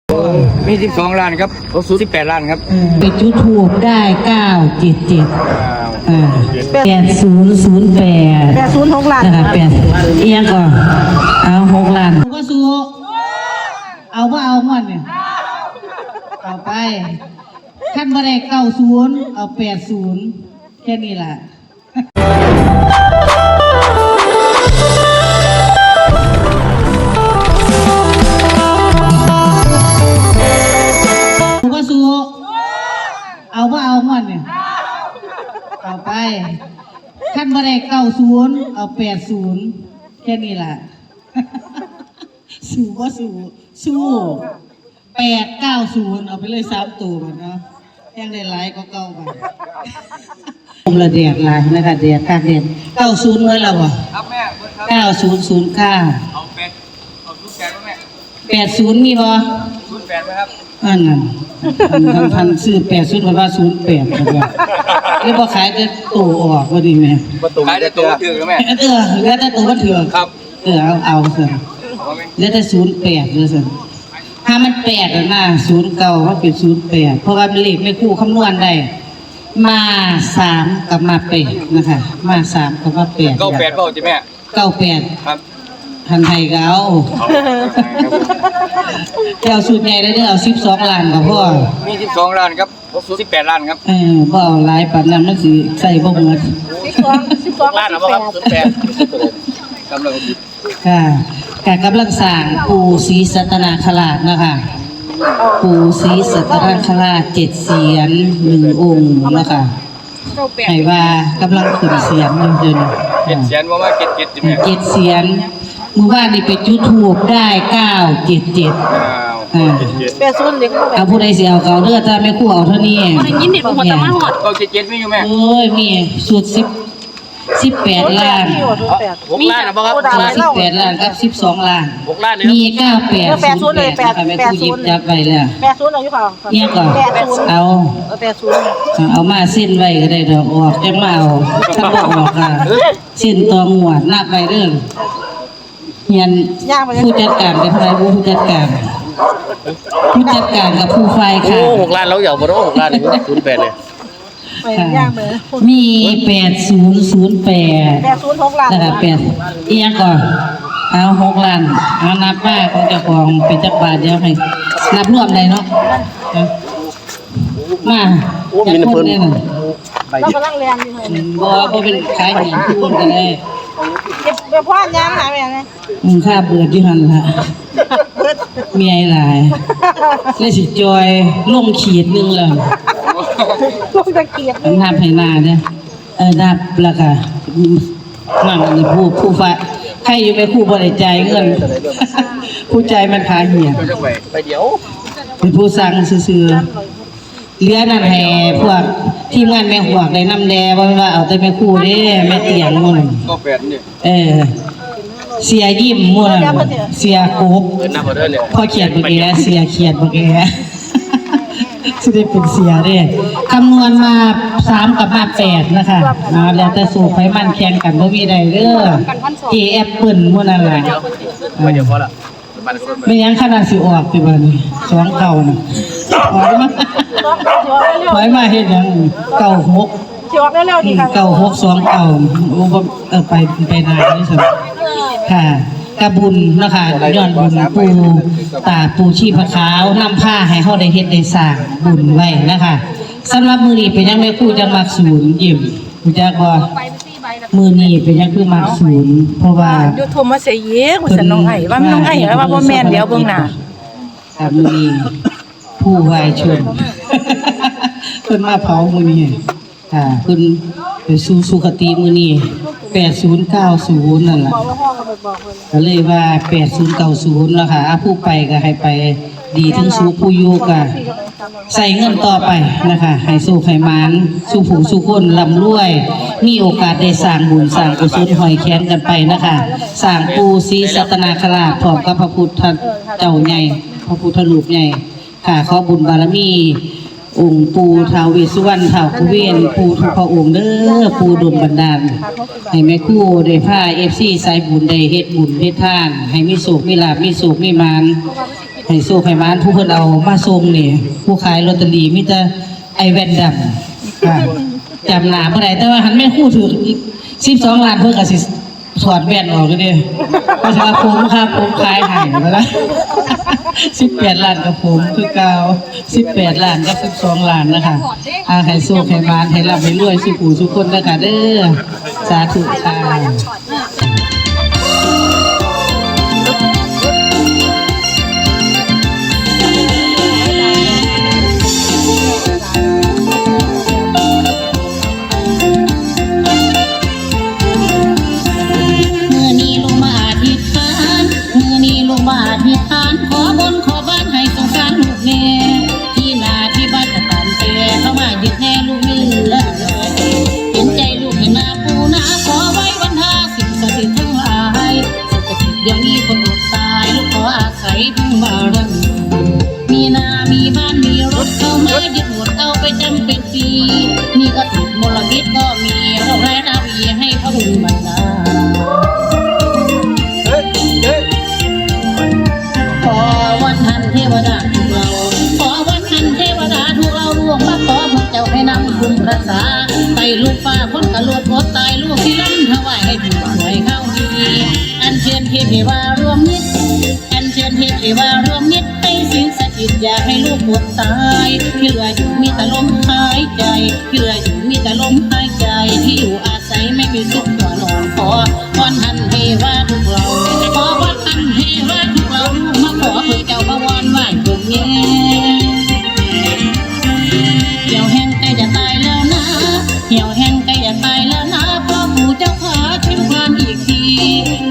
มี12 ล้านครับ18 ล้านครับไปจุดทูบได้9778008 6 ล้านนะคะ8เอียงก่อนเอา6 ล้านก็สู้เอาว่าเอาหมดเนี่ยเอาไปขั้นบ่ได้90เอา80แค่นี้ล่ะก็สู้เอาว่าเอาหมดเนี่ยเอาไปขั้นบ่ได้90เอา80แค่นี้ล่ะสู้ก็สู้890เอาไปเลย3ตัวมันเนาะยังได้หลายก็เก่าไปผมละเดียดหลายนะคะเดียดคักเดียด90เมื่อแล้วอ่ะครับแม่9009เอา08เอา08แม่80มีบ่08ไหมครับอันนั้นพันซื้อ80เพราะว่า08ครับว่าแล้วบ่ขายแต่ตัวออกบ่ดีแม่ขายได้ตัวถือแล้วแม่เหลือแต่ตัวบ่ถือครับเอาซั่นเหลือแต่08เด้อซั่นถ้ามัน8แล้วนะ09มันเป็น08เพราะว่ามันเลขไม่คู่คำนวณได้มา3กับมา8นะคะมา3กับมา8 98เปล่าจิแม่98ครับทันไทยก็เอาเอาสูตรใหญ่ได้เอา12 ล้านก็พอมี12 ล้านครับ18 ล้านครับบ่เอาหลายปานนั้นมันสิใส่บ่หมด12ล้านครับ18กำลังค่ะกำลังสร้างปู่ศรีสัตนาคราชนะคะปู่ศรีสัตนาคราช7เสียน1องค์นะคะให้ว่ากำลังขึ้นเสียนอยู่เดี๋ยวนี้7 เสียนว่ามา7จิแม่7เสียนเมื่อวานนี่ไปจุดธูปได้97780เด็กเอาผู้ใดสิเอาเก่าเด้อถ้าไม่คู่เอาเท่านี้ได้ยินนี่บ่ฮอดตะมาฮอด77มีอยู่แม่โอ้ยมีสูตร18 ล้าน6 ล้านนะบ่ครับ18 ล้านกับ12 ล้าน6 ล้านมี98 80เลยไม่คู่หยิบจับไว้แล้ว80เอาอยู่เปล่าเนี่ยก่อนเอามาเส้นไว้ก็ได้ดอกออกจังมาเอาถ้าบ่ออกอ่ะเส้นตองวดนับไว้เด้อเฮียนผู้จัดการเป็นใครผู้จัดการกับผู้ไฟค่ะ6 ล้านแล้วอย่าบ่ต้อง6 ล้านนี่08เลยมี8008 6 ล้านนะคะ8เอียงก่อนเอา6 ล้านเอานับว่าของเจ้าของเป็นจักบาทเดียวให้นับรวมได้เนาะมามีน้ำเพิ่นเรากำลังเรียนอยู่บ่เป็นขายหินพูนกันเลยเดี๋ยวพ่อยามหาแม่นะค่าเบิดที่หั่นล่ะมีไอ้หลายเลยสิจอยลงขีดนึงแล้วลงตะเกียบนับให้หน้าเด้นับแล้วก็นั่นนี่ผู้ฟ้าใครอยู่ไปคู่บ่ได้จ่ายเงินผู้ใจมันขาเหี่ยไปเดี๋ยวเป็นผู้สั่งซื่อๆเหลือนั่นให้พวกทีมงานแม่หวกได้นำแลว่าเอาแต่แม่คู่เด้แม่เตียงมื้อก็8นี่เสียยิ้มมื้อเสียกบพอเขียนบ่แกเสียเขียนบ่แกสิได้เป็นเสียเด้คำนวณมา3กับมา8นะคะแล้วแต่สู้ไฟมันแข่งกันบ่มีได้เด้อแอปเปิ้ลมื้อนั้นล่ะเดี๋ยวพอละไม่ยังขนาดสิออกติบัดนี้2เก่าน่ะถอยมาเฮ็ดหยัง96สิออกเร็วๆดีค่ะ96 2เก่าโอ้ไปนานนี่ซั่นค่ะกระบุญนะคะย้อนบุญปูชีพขาวนำผ้าให้เฮาได้เฮ็ดได้สร้างบุญไว้นะคะสำหรับมื้อนี้เป็นยังแม่ครูจังมักศูนย์ยิ้มรู้จักบ่มื้อนี้เป็นยังคือมักศูนย์เพราะว่ายูทูบมาเสียเยอะว่าน้องไอ้ว่าน้องไอ้ว่าบ่แม่นเดี๋ยวเบิ่งหน้ามื้อนี้ผู้วายชนเพิ่นมาเผามื้อนี้เพิ่นไปสู่สุคติมื้อนี้8090นั่นล่ะก็เลยว่า8090แล้วค่ะผู้ไปก็ให้ไปดีทั้งสู่ผู้อยู่ก็ใส่เงินต่อไปนะคะให้สู่ให้มานสู่ผู้สู่คนร่ำรวยมีโอกาสได้สร้างบุญสร้างกุศลหอยแขนกันไปนะคะสร้างปู่ศรีสัตนาคราชพร้อมกับพระพุทธเจ้าใหญ่พระพุทธรูปใหญ่ค่ะขอบุญบารมีองค์ปู่ท้าวเวสสุวรรณท้าวกุเวนปู่ทุกพระองค์เด้อปู่ดลบันดาลให้แม่ครูได้พา FC สายบุญได้เฮ็ดบุญเฮ็ดทานให้มีสุขมีลาภมีสุขมีมาน ให้โชคให้หมานผู้เพิ่นเอามาส่งนี่ผู้ขายลอตเตอรี่มีแต่ไอ้แว่นดำค่ะจำหน้าบ่ได้แต่ว่าหันแม่ครู่ถูก12ล้านเพิ่นก็สิถอดแว่นออกเลยเด้เพราะว่าผมครับผมขายให้มาแล้ว18ล้านกับผมคือเก่า18ล้านกับ12ล้านนะคะให้โชคให้หมานให้ร่ำให้รวยสุขสุขคนนะคะเด้อสาธุค่ะ มือนี้ลงมาอธิษฐานมือนี้ลงมาอธิษฐานขอบนขอบ้านให้สงสารลูกแม่ที่นาที่บ้านจะตามเตะเข้ามายึดแน่ลูกไม่เหลือเห็นใจลูกเห็นหน้าปูนาขอไว้วันท่าสิ่งศักดิ์สิทธิ์ทั้งหลายสิ่งศักดิ์สิทธิ์เดี๋ยวนี้คนอดตายลูกขออาศัยพึ่งบารมีมีนามีบ้านมีรถเข้ามายึดหมดเอาไปจำเป็นปีนี่ก็ถูกมลพิษก็มีเราแร้นาวีให้เขาดูบรรดา ขอวันทันเทวดาทุกเราขอวันทันเทวดาทุกเราล่วงมาขอพระเจ้าให้นำคุณรักษาไปลูกฟ้าคนกระโดดโคตตายลูกที่ล้ำถวายให้ถูกหวยเข้าดีอันเชิญเทพเทวารวมมิตรอันเชิญเทพเทวารวมมิตรให้สิ่งศักดิ์สิทธิ์อย่าให้ลูกอดตายที่เหลืออยู่มีแต่ลมหายใจที่เหลืออยู่มีแต่ลมหายใจที่อยู่อาศัยไม่มีสุขตัวหลอนขอวันทันเทวาทุกเราขอวันทันเทวาทุกเรามาขอเพื่อเจ้าพระวรไหว้เพื่อเงี้ยเหี่ยวแห้งใกล้จะตายแล้วนะเหี่ยวแห้งใกล้จะตายแล้วนะพ่อปู่เจ้าขาช่วยความอีกที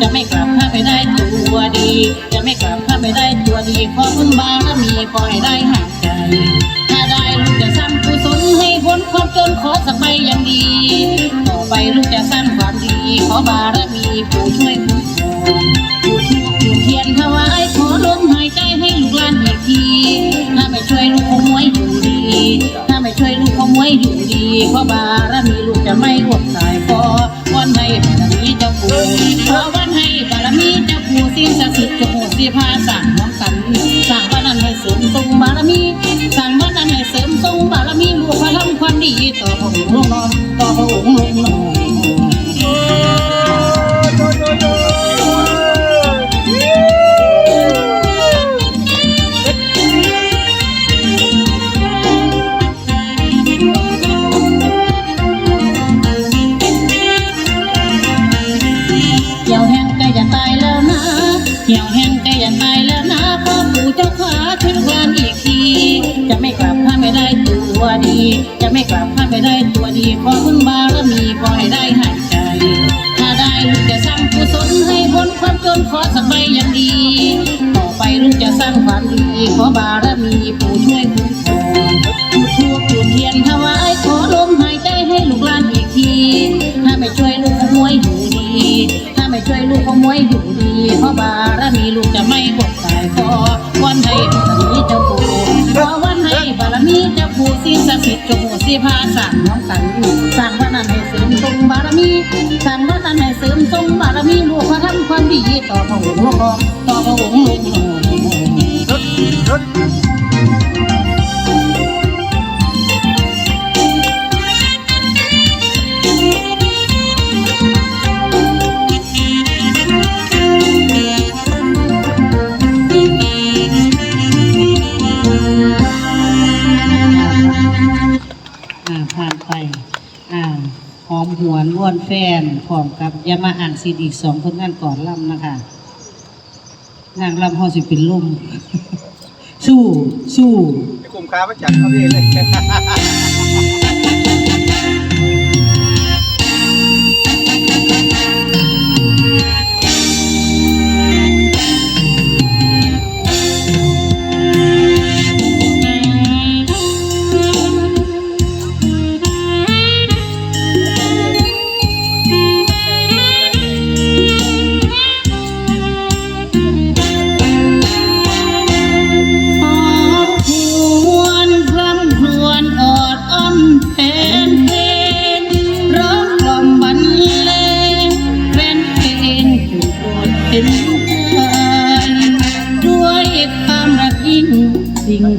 จะไม่กลับถ้าไม่ได้ตัวดีจะไม่กลับถ้าไม่ได้ตัวดีขอบุญบารมีขอให้ได้ห่างใจถ้าได้ลูกจะสร้างกุศลให้พ้นความจนขอสักใบอย่างดีต่อไปลูกจะสร้างความดีขอบารมีปู่ช่วยคุ้มครองจุดเทียนถวายขอลมหายใจให้ลูกหลานอีกทีถ้าไม่ช่วยลูกคงมวยอยู่ดีถ้าไม่ช่วยลูกคงมวยอยู่ดีเพราะบารมีลูกจะไม่อดตายขอวันให้บารมีเจ้าปู่ขอวันให้บารมีเจ้าปู่สิ่งศักดิ์สิทธิ์จงโปรดสิพาสั่งน้องกันสั่งวันนั้นให้เสริมทรงบารมีสั่งวันนั้นให้เสริมทรงบารมีลูกพระทำความดีต่อพระองค์ลงน้อมต่อพระองค์ลงน้อเหี่ยวแห้งใกล้จะตายแล้วนะเหี่ยวแห้งใกล้จะตายแล้วนะพ่อปู่เจ้าขาช่วยลูกหลานอีกทีจะไม่กลับถ้าไม่ได้ตัวดีจะไม่กลับถ้าไม่ได้ตัวดีขอบุญบารมีขอให้ได้หายใจถ้าได้ลูกจะสร้างกุศลให้พ้นความจนขอสักใบอย่างดีต่อไปลูกจะสร้างความดีขอบารมีปู่ช่วยคุ้มครองจุดธูปจุดเทียนถวายขอลมหายใจให้ลูกหลานอีกทีถ้าไม่ช่วยลูกขโมยอยู่ดีถ้าไม่ช่วยลูกขโมยอยู่ดีเพราะบารมีลูกจะไม่อดตายขอวันให้บารมีเจ้าปู่ขอวันให้บารมีเจ้าปู่สิ่งศักดิ์สิทธิ์จงโปรดสิพาสั่งน้องกันสั่งวันนั้นให้เสริมทรงบารมีสั่งวันนั้นให้เสริมทรงบารมีลูกพระทำความดีต่อพระองค์ลงน้อมต่อพระองค์ลงน้อผ่านไปหอมหวนว่อนแฟนพร้อมกับยามาอ่านซีดี2ผลงานก่อนลำนะคะนางลำเฮาสิเป็นลม สู้ กลุ่มค้ามาจัดเขาเองเลย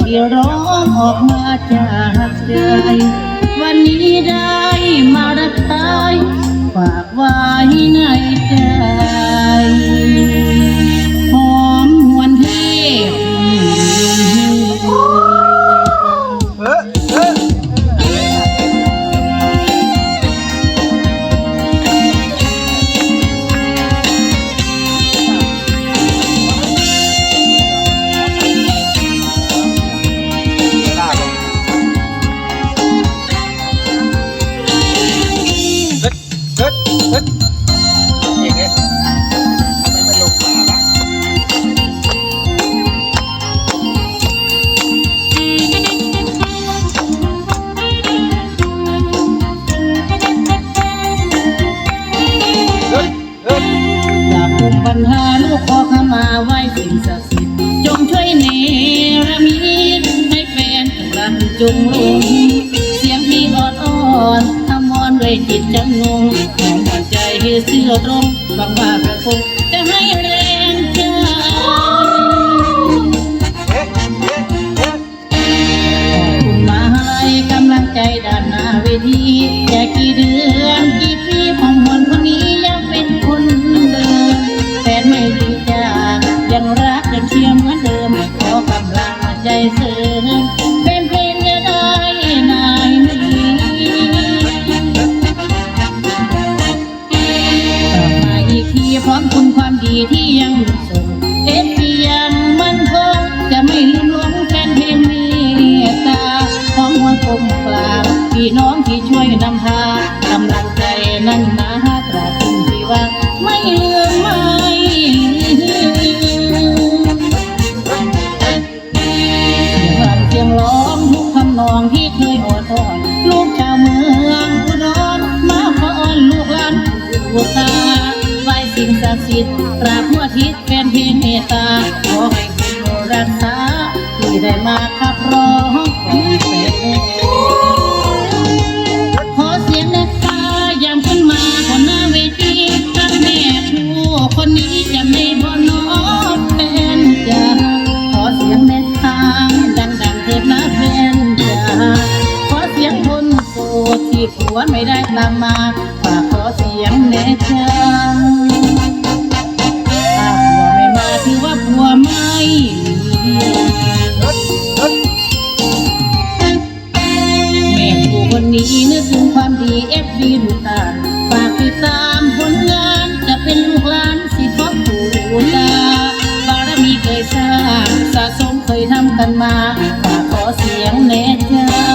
ที่ร้องออกมาจากใจวันนี้ได้มารับใช้ฝากไว้ในใจหอมหวนเทพ อย่างเงี้ยทำไมไม่ลงมาล่ะอยากคุมปัญหาลูกขอขมาไว้สิ่งศักดิ์สิทธิ์จงช่วยเนรมิตให้แฟนรักจงลงเสียงพี่อ่อนอ่อนทำมอนด้วยจิตจำนงของหัวใจเสื่อตรงบางว่าประคงจะให้แรงใจคุณมาให้กำลังใจด้านหน้าเวทีแต่กี่เดือนกี่ปีของคนคนนี้ยังเป็นคนเดิมแฟนไม่ดีจากยังรักยังเชียร์เหมือนเดิมขอกำลังใจเสริมเป็นเพลงจะได้นายนี้กลับมาอีกทีพร้อมคุณความดีที่ยังส่งเอฟพียังมั่นคงจะไม่ลืมหลงแฟนเพลงเมตตาของหัวกลมกลางพี่น้องที่ช่วยนำพากำลังใจนั่นนาตราบถึงที่ว่าไม่ลืมไม่ลืมเสียงร้องทุกคำนองที่เคยอดทนลูกชาวเมืองอุดรมาขออ้อนลูกหลานอุตาไหว้สิ่งศักดิ์สิทธิ์ตราบหัวทิศแฟนเพลงเมตตาขอให้คุณรักษาที่ได้มาขับร้องขอเสียงเด็กตายามขึ้นมาบนหน้าเวทีตั้งแม่ผู้คนนี้จะไม่บ่น้องแฟนจ้าขอเสียงเด็กตาดังๆเถิดนะแฟนจ้าขอเสียงคนโสดที่ผัวไม่ได้ตามมาฝากขอเสียงเด็กจ้าถ้าผัวไม่มาถือว่าผัวไม่มีแม่ผู้คนนี้นึกถึงความดีเอฟดีดูตาฝากติดตามผลงานจะเป็นลูกหลานสิพ่อปู่ตาบารมีเคยสร้างสะสมเคยทำกันมาฝากขอเสียงแน่จ้า